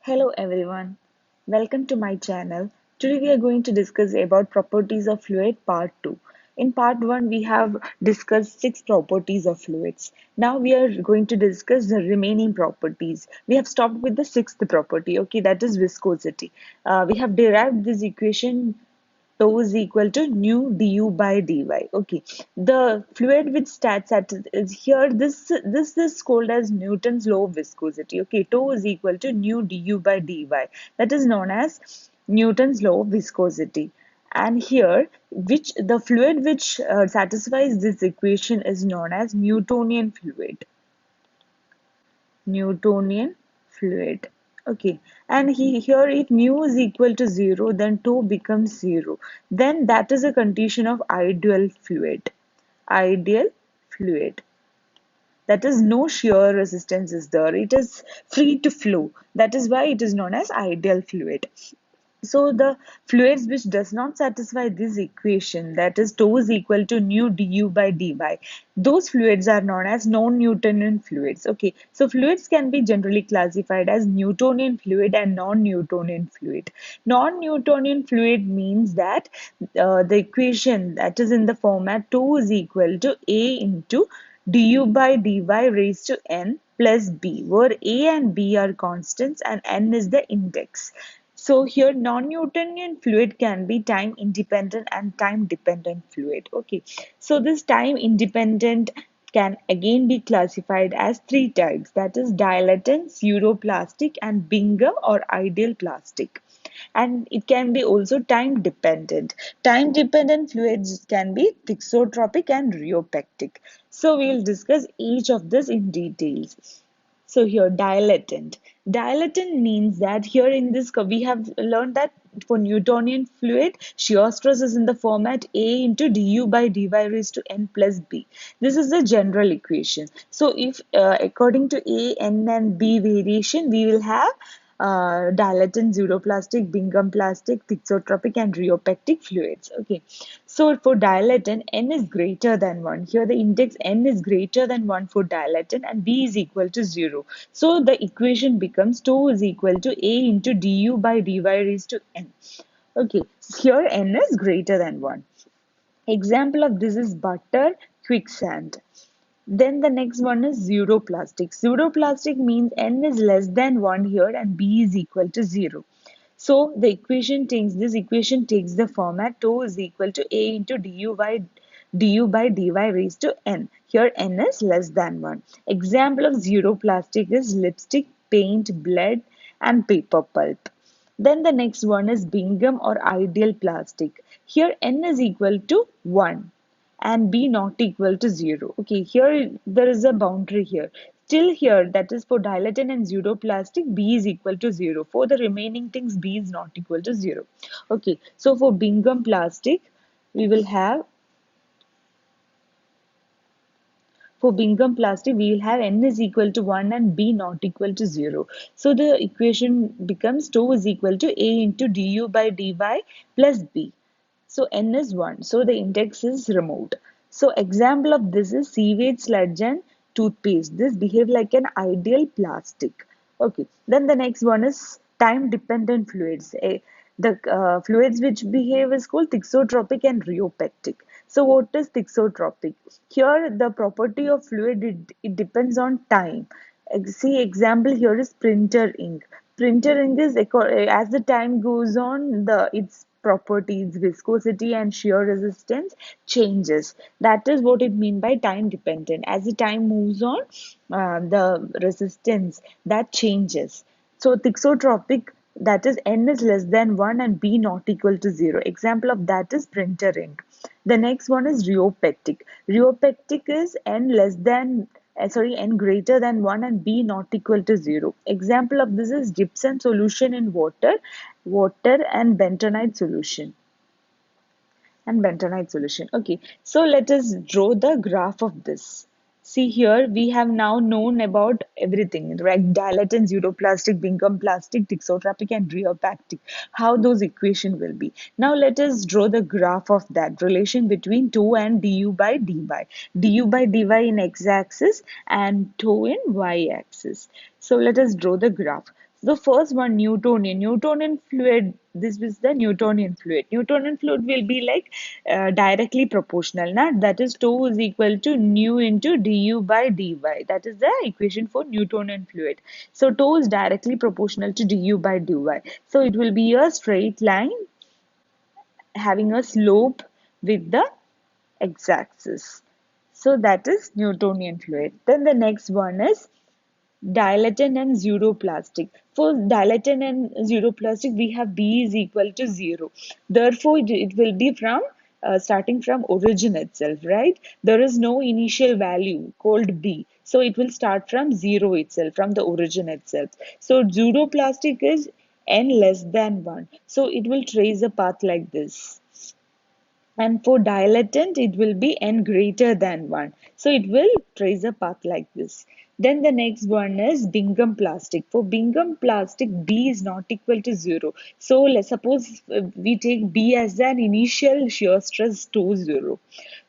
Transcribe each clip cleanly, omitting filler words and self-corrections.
Hello everyone, welcome to my channel. Today we are going to discuss about properties of fluid part 2. In part 1 we have discussed 6 properties of fluids. Now we are going to discuss the remaining properties. We have stopped with the sixth property, okay, that is viscosity. We have derived this equation tau is equal to nu du by dy. Okay, the fluid which starts at is here. This is called as Newton's law of viscosity. Okay, tau is equal to nu du by dy. That is known as Newton's law of viscosity. And here, which the fluid which satisfies this equation is known as Newtonian fluid. Newtonian fluid. Okay, and here if nu is equal to 0, then tau becomes 0. Then that is a condition of ideal fluid. Ideal fluid. That is no shear resistance is there. It is free to flow. That is why it is known as ideal fluid. So the fluids which does not satisfy this equation, that is tau is equal to nu du by dy, those fluids are known as non-Newtonian fluids. Okay, so fluids can be generally classified as Newtonian fluid and non-Newtonian fluid. Non-Newtonian fluid means that the equation that is in the format tau is equal to a into du by dy raised to n plus b, where a and b are constants and n is the index. So here non-Newtonian fluid can be time independent and time dependent fluid. Okay. So this time independent can again be classified as three types, that is dilatant, pseudoplastic and Bingham or ideal plastic. And it can be also time dependent. Time dependent fluids can be thixotropic and rheopectic. So we will discuss each of this in details. So here dilatant. Dilatant means that here in this we have learned that for Newtonian fluid, shear stress is in the format A into du by dy raised to n plus b. This is the general equation. So if according to A, n and b variation, we will have dilatant, pseudoplastic, Bingham plastic, thixotropic, and rheopectic fluids. Okay, so for dilatant, n is greater than 1. Here the index n is greater than 1 for dilatant and b is equal to 0. So the equation becomes tau is equal to a into du by dy raised to n. Okay, so here n is greater than 1. Example of this is butter, quicksand. Then the next one is pseudoplastic. Pseudoplastic means n is less than 1 here and b is equal to 0. So the equation takes the format tau is equal to a into du by dy raised to n. Here n is less than 1. Example of pseudoplastic is lipstick, paint, blood and paper pulp. Then the next one is Bingham or ideal plastic. Here n is equal to 1 and b not equal to 0. Okay, here there is a boundary here. Still here, that is for dilatant and pseudoplastic, b is equal to 0. For the remaining things, b is not equal to 0. Okay, so for Bingham plastic, we will have we will have n is equal to 1 and b not equal to 0. So the equation becomes tau is equal to a into du by dy plus b. So n is 1. So the index is removed. So example of this is sewage sludge and toothpaste. This behave like an ideal plastic. Okay. Then the next one is time dependent fluids. The fluids which behave is called thixotropic and rheopectic. So what is thixotropic? Here the property of fluid it depends on time. See example here is printer ink. Printer ink is as the time goes on, the its properties, viscosity and shear resistance changes. That is what it mean by time dependent. As the time moves on, the resistance that changes. So thixotropic, that is n is less than 1 and b not equal to 0. Example of that is printer ink. The next one is rheopectic. Rheopectic is n less than n greater than 1 and b not equal to 0. Example of this is gypsum solution in water and bentonite solution. Okay, so let us draw the graph of this. See here, we have now known about everything, right? Dilatant, pseudoplastic, Bingham plastic, thixotropic, and rheopactic. How those equation will be. Now let us draw the graph of that relation between tau and du by dy. Du by dy in x-axis and tau in y-axis. So let us draw the graph. The first one, Newtonian. Newtonian fluid, this is the Newtonian fluid. Newtonian fluid will be like directly proportional. Now, that is tau is equal to nu into du by dy. That is the equation for Newtonian fluid. So, tau is directly proportional to du by dy. So, it will be a straight line having a slope with the x-axis. So, that is Newtonian fluid. Then the next one is dilatant and zero plastic. For dilatant and zero plastic, we have B is equal to 0. Therefore, it will be from starting from origin itself, right? There is no initial value called B. So it will start from 0 itself, from the origin itself. So zero plastic is n less than 1. So it will trace a path like this. And for dilatant, it will be n greater than 1. So it will trace a path like this. Then the next one is Bingham plastic. For Bingham plastic, B is not equal to 0. So let's suppose we take B as an initial shear stress to 0.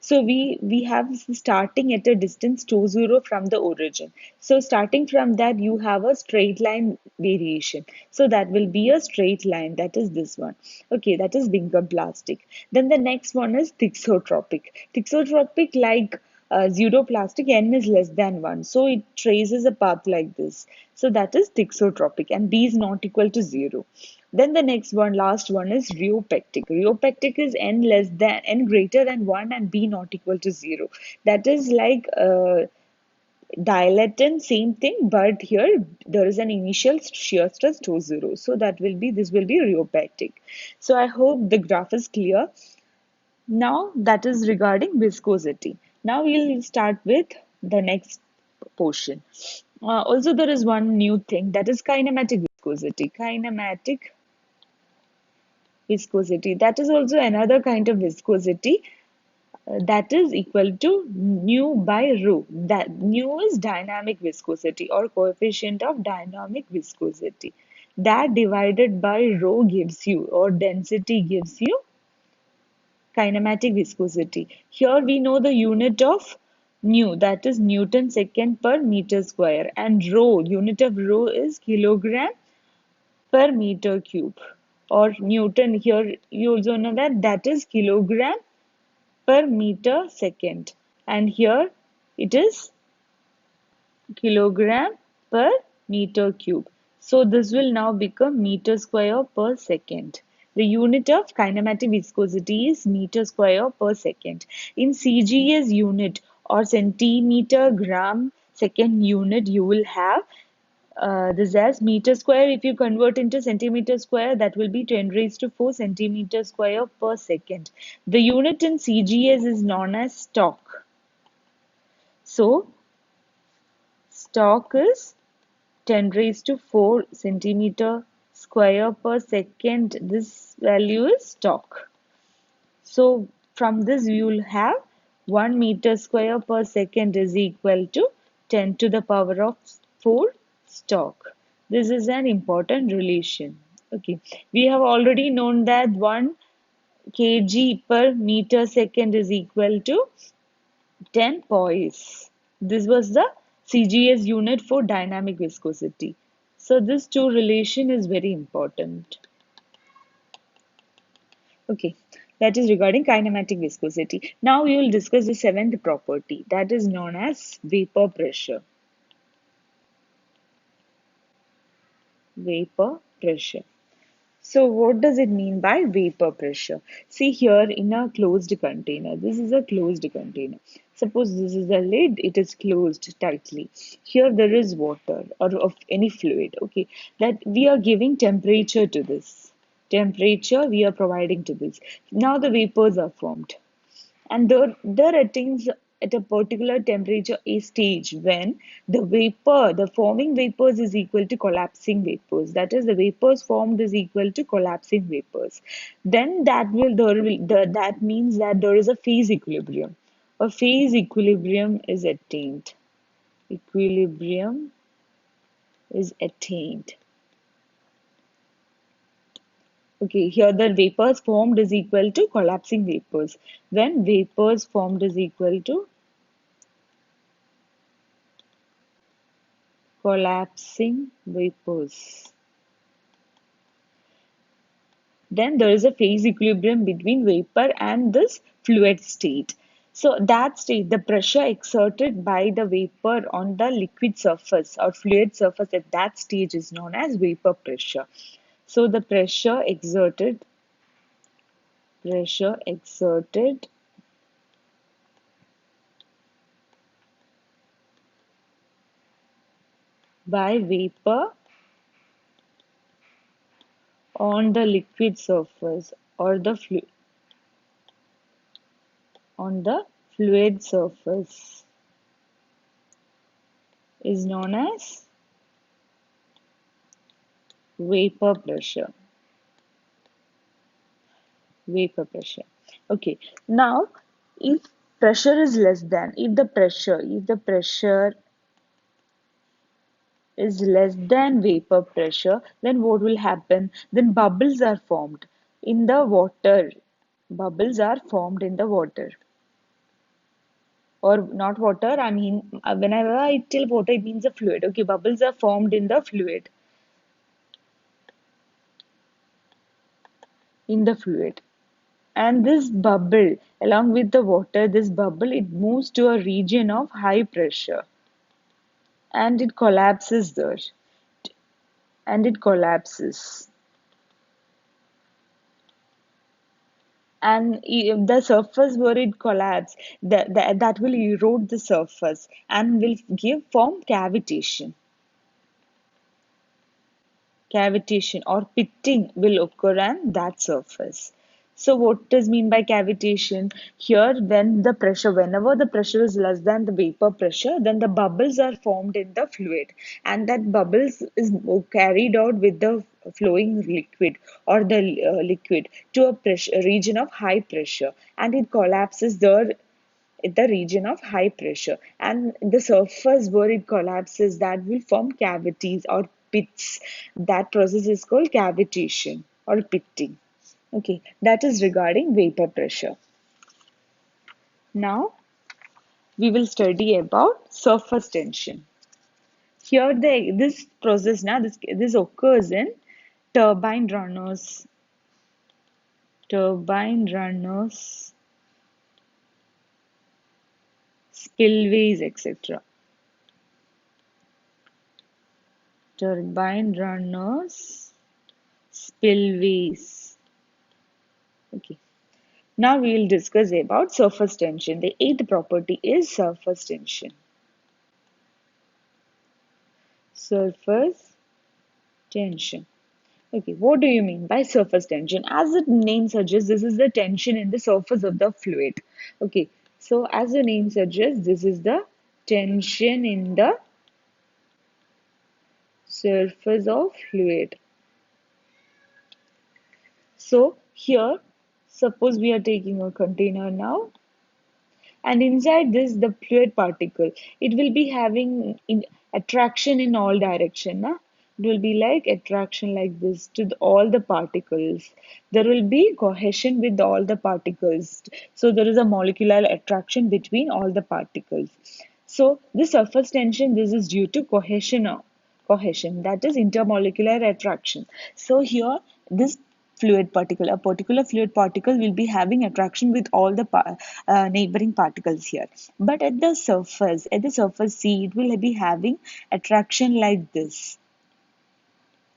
So we have starting at a distance to 0 from the origin. So starting from that, you have a straight line variation. So that will be a straight line. That is this one. Okay, that is Bingham plastic. Then the next one is thixotropic. Thixotropic, like pseudoplastic, n is less than 1. So it traces a path like this. So that is thixotropic, and B is not equal to 0. Then the next one, last one is rheopectic. Rheopectic is n greater than 1 and B not equal to 0. That is like dilatant, same thing, but here there is an initial shear stress to 0. So this will be rheopectic. So I hope the graph is clear. Now that is regarding viscosity. Now we'll start with the next portion. Also, there is one new thing, that is kinematic viscosity. Kinematic viscosity. That is also another kind of viscosity that is equal to nu by rho. That nu is dynamic viscosity or coefficient of dynamic viscosity. That divided by rho gives you, or density gives you, kinematic viscosity. Here we know the unit of nu, that is Newton second per meter square, and rho, unit of rho is kilogram per meter cube, or Newton. Here you also know that is kilogram per meter second, and here it is kilogram per meter cube. So this will now become meter square per second. The unit of kinematic viscosity is meter square per second. In CGS unit or centimeter gram second unit, you will have this as meter square. If you convert into centimeter square, that will be 10 raised to 4 centimeter square per second. The unit in CGS is known as stock. So stock is 10 raised to 4 centimeter square per second. This value is stock. So from this you will have 1 meter square per second is equal to 10 to the power of 4 stock. This is an important relation. Okay, we have already known that 1 kg per meter second is equal to 10 poise. This was the CGS unit for dynamic viscosity. So this two relation is very important. Okay, that is regarding kinematic viscosity. Now we will discuss the seventh property, that is known as vapor pressure. Vapor pressure. So what does it mean by vapor pressure? See here in a closed container. This is a closed container. Suppose this is the lid, it is closed tightly. Here there is water or of any fluid, okay, that we are giving temperature to this. Temperature we are providing to this. Now the vapors are formed, and there attains at a particular temperature a stage when the forming vapors is equal to collapsing vapors. That is, the vapors formed is equal to collapsing vapors. Then that means that there is a phase equilibrium. A phase equilibrium is attained. Equilibrium is attained. Okay, here the vapors formed is equal to collapsing vapors. When vapors formed is equal to collapsing vapors. then there is a phase equilibrium between vapor and this fluid state. So that state, the pressure exerted by the vapor on the liquid surface or fluid surface at that stage is known as vapor pressure. So the pressure exerted by vapor on the liquid surface or on the fluid surface is known as vapor pressure. Vapor pressure. Okay. Now, if pressure is less than, if the pressure is less than vapor pressure, then what will happen? Then bubbles are formed in the water. Bubbles are formed in the water. Or not water, I mean, whenever I tell water, it means a fluid. Okay, bubbles are formed in the fluid. In the fluid. And this bubble, along with the water, this bubble, it moves to a region of high pressure and it collapses there. And it collapses. And the surface where it collapses, that will erode the surface and will give form cavitation. Cavitation or pitting will occur on that surface. So what does mean by cavitation? Here, whenever the pressure is less than the vapor pressure, then the bubbles are formed in the fluid, and that bubbles is carried out with the flowing liquid or the liquid to a region of high pressure, and it collapses there in the region of high pressure, and the surface where it collapses, that will form cavities or pits. That process is called cavitation or pitting. Okay, that is regarding vapor pressure. Now we will study about surface tension. Here this process now this occurs in turbine runners, turbine runners, spillways, etc. Turbine runners, spillways. Okay. Now we will discuss about surface tension. The eighth property is surface tension. Surface tension. Okay, what do you mean by surface tension? As the name suggests, this is the tension in the surface of the fluid. Okay, so as the name suggests, this is the tension in the surface of fluid. So here, suppose we are taking a container now, and inside this the fluid particle, it will be having attraction in all direction, na? It will be like attraction like this to all the particles. There will be cohesion with all the particles, so there is a molecular attraction between all the particles. So this surface tension, this is due to cohesion, that is intermolecular attraction. So here this a particular fluid particle will be having attraction with all the neighboring particles here, but at the surface C, it will be having attraction like this.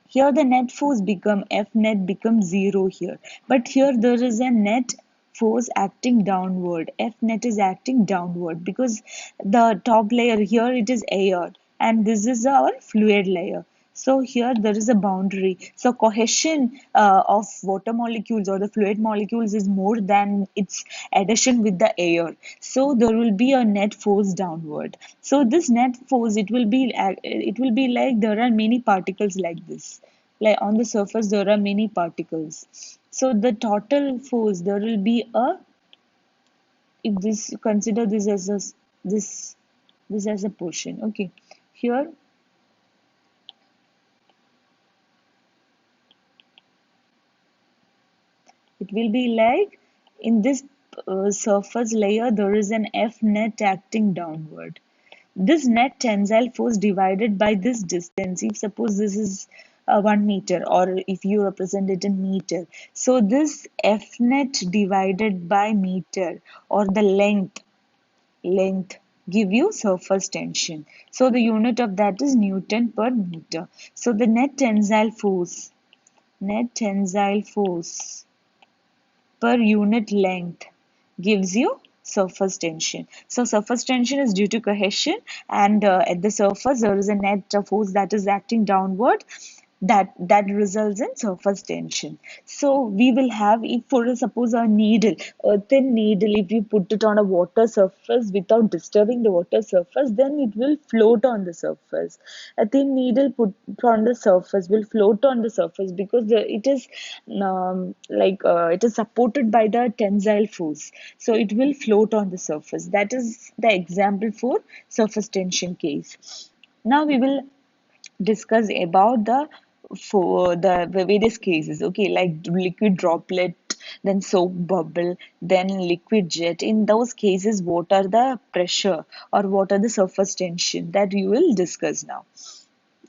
Here the net force become F net becomes zero here, but here there is a net force acting downward. F net is acting downward because the top layer here, it is air, and this is our fluid layer. So here there is a boundary. So cohesion of water molecules or the fluid molecules is more than its addition with the air. So there will be a net force downward. So this net force, it will be like there are many particles like this. Like on the surface there are many particles. So the total force, there will be a, if this consider this as this this as a portion. Okay, here it will be like in this surface layer there is an F net acting downward. This net tensile force divided by this distance. If suppose this is 1 meter, or if you represent it in meter. So this F net divided by meter, or the length give you surface tension. So the unit of that is Newton per meter. So the net tensile force per unit length gives you surface tension. So surface tension is due to cohesion, and at the surface there is a net force that is acting downward, that results in surface tension. So we will have, if for suppose a needle, a thin needle, if you put it on a water surface without disturbing the water surface, then it will float on the surface. A thin needle put on the surface will float on the surface because it is it is supported by the tensile force, so it will float on the surface. That is the example for surface tension case. Now we will discuss about the for the various cases, okay, like liquid droplet, then soap bubble, then liquid jet. In those cases, what are the pressure or what are the surface tension, that you will discuss now.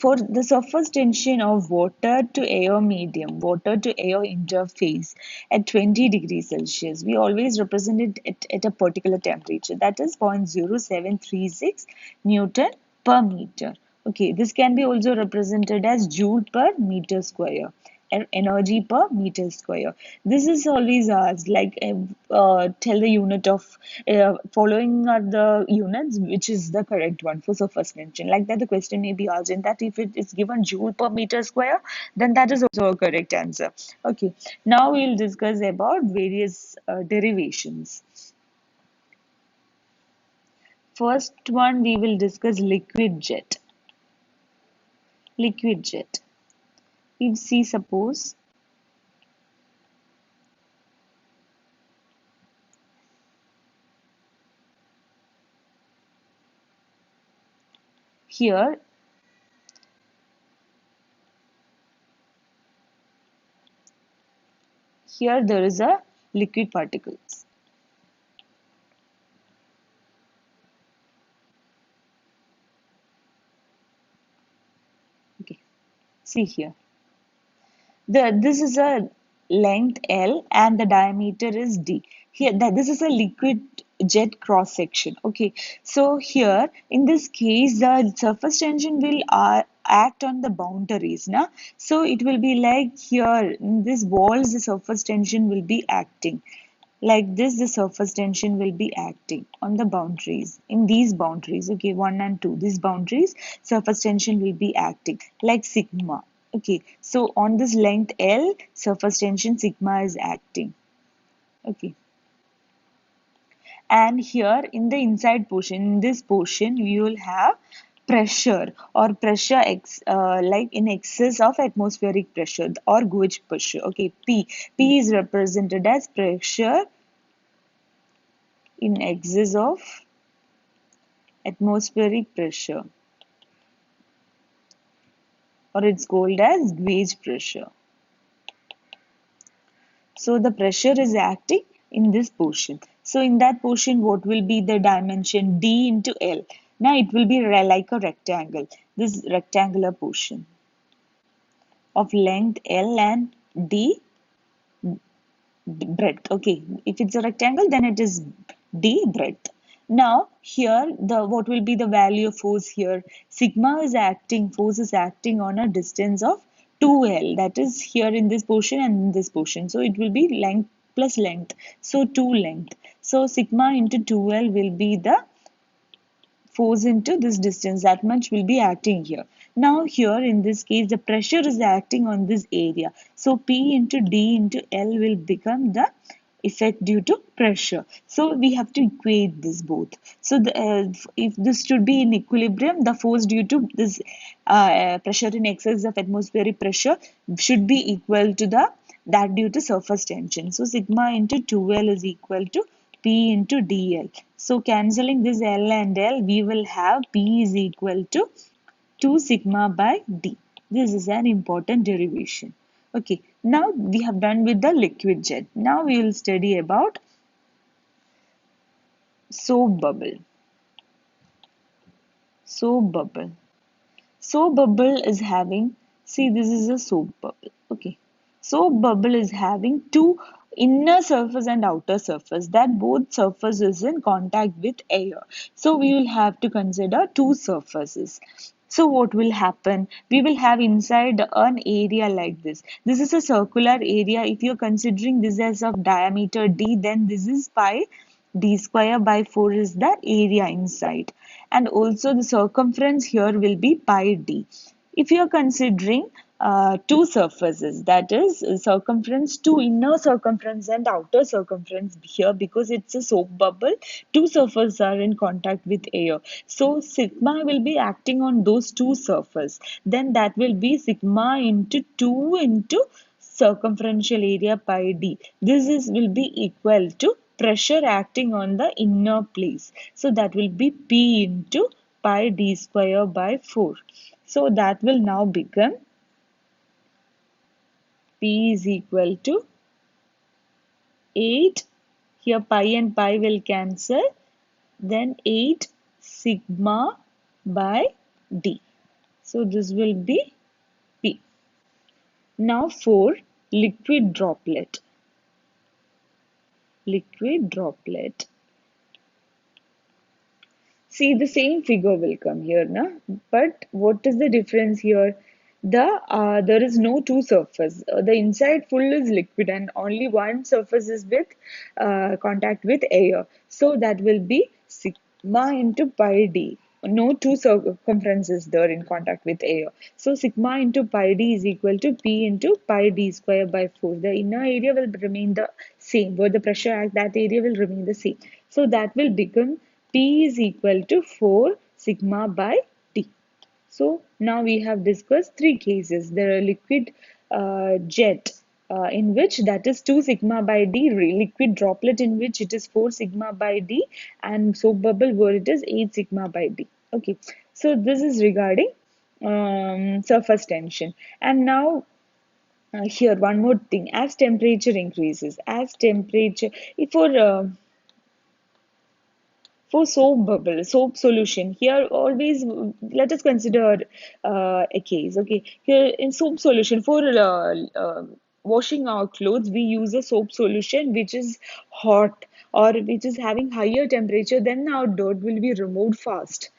For the surface tension of water to air medium, water to air interface at 20 degrees Celsius, we always represent it at a particular temperature, that is 0.0736 Newton per meter. Okay, this can be also represented as joule per meter square, energy per meter square. This is always asked, like tell the unit of following are the units, which is the correct one for surface tension. Like that, the question may be asked, and that if it is given joule per meter square, then that is also a correct answer. Okay, now we'll discuss about various derivations. First one, we will discuss liquid jet. Liquid jet. If see, suppose here here there is a liquid particles. Okay, see here. This is a length L and the diameter is D. Here, this is a liquid jet cross section. Okay, so here in this case, the surface tension will act on the boundaries. Na? So it will be like here in this walls, the surface tension will be acting. Like this, the surface tension will be acting on the boundaries. In these boundaries, okay, 1 and 2, these boundaries, surface tension will be acting like sigma. Okay, so on this length L, surface tension sigma is acting. Okay, and here in the inside portion, in this portion, we will have pressure or pressure like in excess of atmospheric pressure or gauge pressure. Okay, P is represented as pressure in excess of atmospheric pressure, or it's called as gauge pressure. So the pressure is acting in this portion. So in that portion, what will be the dimension? D into L. Now it will be like a rectangle. This rectangular portion of length L and D breadth. Okay, if it's a rectangle, then it is D breadth. Now here the what will be the value of force here? Sigma is acting, force is acting on a distance of 2L, that is here in this portion and in this portion. So it will be length plus length. So 2 length. So sigma into 2L will be the force into this distance, that much will be acting here. Now here in this case the pressure is acting on this area, so P into D into L will become the effect due to pressure. So we have to equate this both. So if this should be in equilibrium, the force due to this pressure in excess of atmospheric pressure should be equal to the that due to surface tension. So sigma into 2L is equal to P into dl. So cancelling this L and L, we will have P is equal to 2 sigma by D. This is an important derivation. Okay, now we have done with the liquid jet. Now we will study about soap bubble. Soap bubble. Soap bubble is having See, this is a soap bubble. Okay. Soap bubble is having two inner surface and outer surface, that both surface is in contact with air. So we will have to consider two surfaces. So what will happen? We will have inside an area like this. This is a circular area. If you're considering this as of diameter d, then this is pi d square by 4 is the area inside. And also the circumference here will be pi d. If you are considering two surfaces, that is circumference, two inner circumference and outer circumference here, because it's a soap bubble, two surfaces are in contact with air. So sigma will be acting on those two surfaces. Then that will be sigma into 2 into circumferential area pi d. This is will be equal to pressure acting on the inner place. So that will be P into pi d square by 4. So that will now become P is equal to 8. Here pi and pi will cancel. Then 8 sigma by d. So this will be P. Now for liquid droplet. Liquid droplet. See, the same figure will come here, na? But what is the difference here? There is no two surface. The inside full is liquid and only one surface is with contact with air. So that will be sigma into pi d. No two circumferences there in contact with air. So sigma into pi d is equal to P into pi d square by 4. The inner area will remain the same. Where the pressure act, that area will remain the same. So that will become P is equal to 4 sigma by T. So now we have discussed three cases. There are liquid jet in which that is 2 sigma by D, liquid droplet in which it is 4 sigma by D, and soap bubble where it is 8 sigma by D. Okay, so this is regarding surface tension. And now here one more thing, as temperature increases, as temperature, for soap bubble, soap solution, here always let us consider a case. Okay, here in soap solution for washing our clothes, we use a soap solution which is hot or which is having higher temperature, then our dirt will be removed fast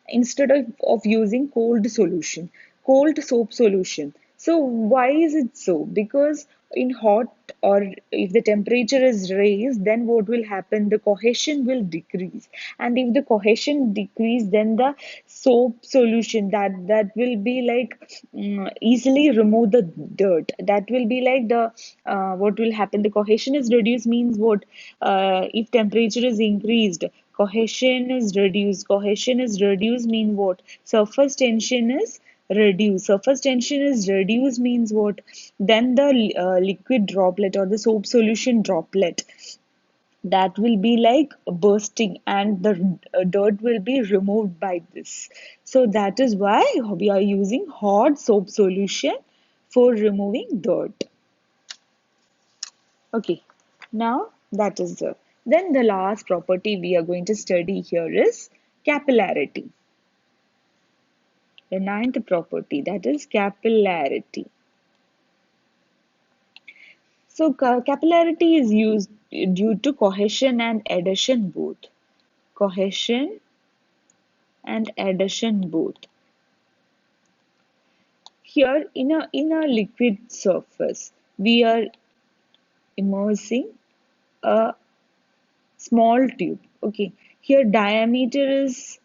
instead of using cold soap solution. So why is it so? Because in hot, or if the temperature is raised, then what will happen? The cohesion will decrease. And if the cohesion decrease, then the soap solution that will be like easily remove the dirt. That will be like the what will happen? The cohesion is reduced means what? If temperature is increased, cohesion is reduced. Cohesion is reduced mean what? Surface tension is reduced. Surface tension is reduced means what? Then the liquid droplet or the soap solution droplet, that will be like bursting and the dirt will be removed by this. So that is why we are using hot soap solution for removing dirt. Okay, now that is the, then the last property we are going to study here is capillarity. The ninth property, that is capillarity. So capillarity is used due to cohesion and adhesion both. Cohesion and adhesion both. Here in a liquid surface, we are immersing a small tube. Okay, here diameter is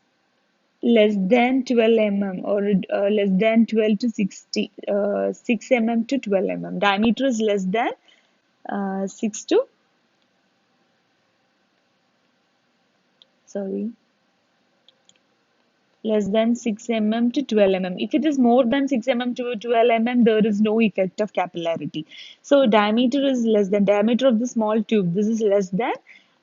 less than 12 mm or less than 12 to 60 6 mm to 12 mm. Diameter is less than 6 to, sorry, less than 6 mm to 12 mm. If it is more than 6 mm to 12 mm, there is no effect of capillarity. So diameter is less than, diameter of the small tube, this is less than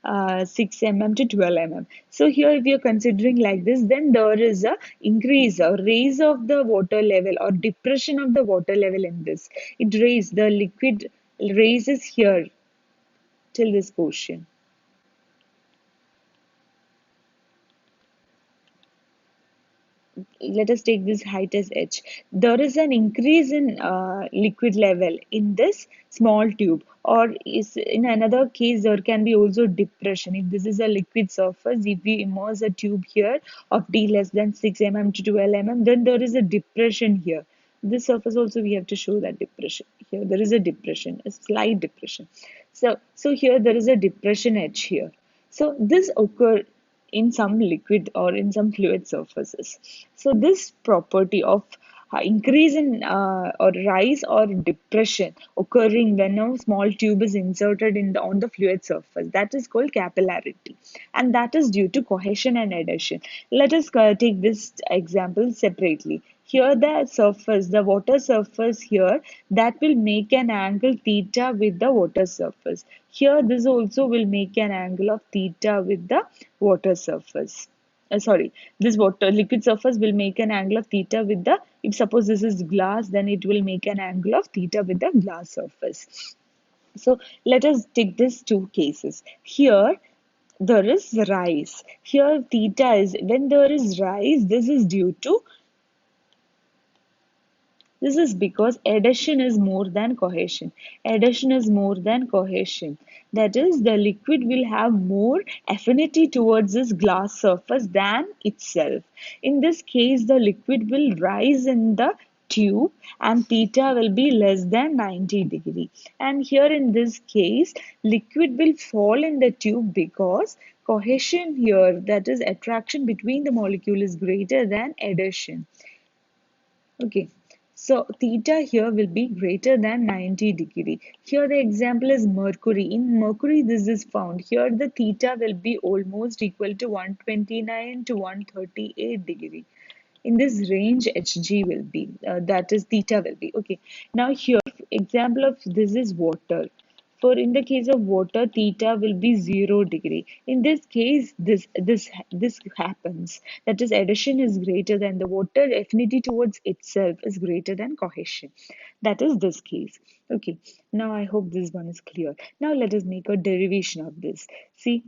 6 mm to 12 mm. So here if you're considering like this, then there is a increase or raise of the water level or depression of the water level in this. It raises, the liquid raises here till this portion. let us take this height as h. There is an increase in liquid level in this small tube, or is in another case there can be also depression. If this is a liquid surface, if we immerse a tube here of d less than 6 mm to 12 mm, then there is a depression here. This surface also we have to show that depression. Here there is a depression, a slight depression. So here there is a depression edge here. So this occur in some liquid or in some fluid surfaces. So this property of increase in or rise or depression occurring when a small tube is inserted in the on the fluid surface, that is called capillarity, and that is due to cohesion and adhesion. Let us take this example separately. Here the surface, the water surface here, that will make an angle theta with the water surface. Here this also will make an angle of theta with the water surface. Sorry, this water liquid surface will make an angle of theta with the, if suppose this is glass, then it will make an angle of theta with the glass surface. So let us take these two cases. Here there is rise. Here theta is, when there is rise, this is due to, this is because adhesion is more than cohesion. Adhesion is more than cohesion. That is, the liquid will have more affinity towards this glass surface than itself. In this case, the liquid will rise in the tube and theta will be less than 90 degree. And here in this case, liquid will fall in the tube because cohesion here, that is attraction between the molecule, is greater than adhesion. Okay, so theta here will be greater than 90 degree. Here the example is mercury. In mercury, this is found. Here the theta will be almost equal to 129 to 138 degree. In this range, Hg will be, that is theta will be. Okay, now here example of this is water. For in the case of water, theta will be 0 degree. In this case, this happens. That is, adhesion is greater than the water affinity towards itself is greater than cohesion. That is this case. Okay. Now I hope this one is clear. Now let us make a derivation of this. See,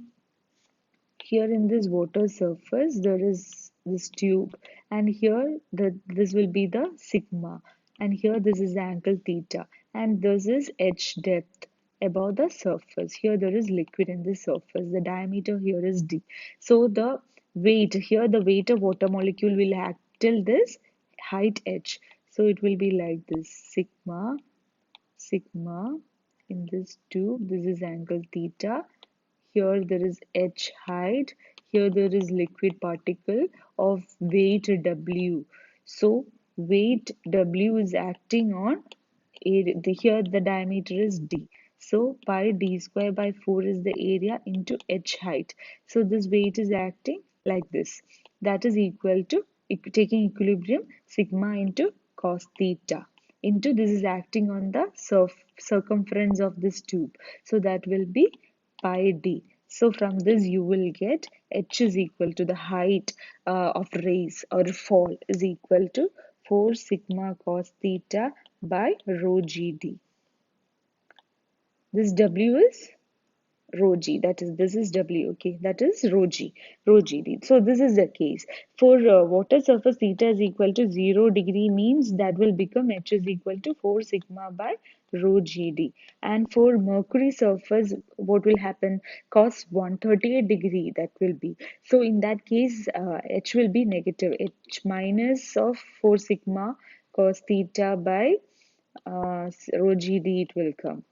here in this water surface there is this tube, and here this will be the sigma, and here this is the angle theta, and this is h depth above the surface. Here there is liquid in the surface, the diameter here is d. So the weight here, the weight of water molecule will act till this height h. So it will be like this: sigma in this tube, this is angle theta. Here there is h height. Here there is liquid particle of weight W. So weight W is acting on here the diameter is d. So pi d square by 4 is the area into h height. So this weight is acting like this. That is equal to, taking equilibrium, sigma into cos theta into, this is acting on the circumference of this tube. So that will be pi d. So from this you will get h is equal to the height of raise or fall is equal to 4 sigma cos theta by rho gd. This w is rho g, that is, this is w, okay, that is rho gd. So this is the case for water surface. Theta is equal to 0 degree means that will become h is equal to 4 sigma by rho gd. And for mercury surface, what will happen? Cos 138 degree, that will be, so in that case h will be negative, h minus of 4 sigma cos theta by rho gd it will come.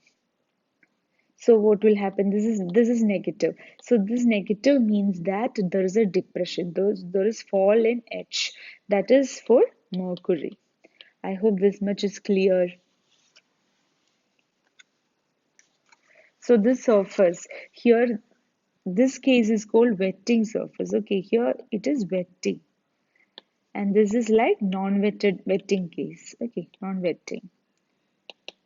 So what will happen? This is negative. So this negative means that there is a depression. There is fall in H. That is for mercury. I hope this much is clear. So this surface here, this case is called wetting surface. Okay, here it is wetting, and this is like non-wetted wetting case. Okay, non-wetting.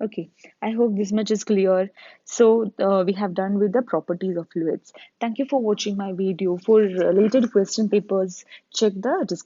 Okay, I hope this much is clear. So we have done with the properties of fluids. Thank you for watching my video. For related question papers, check the description.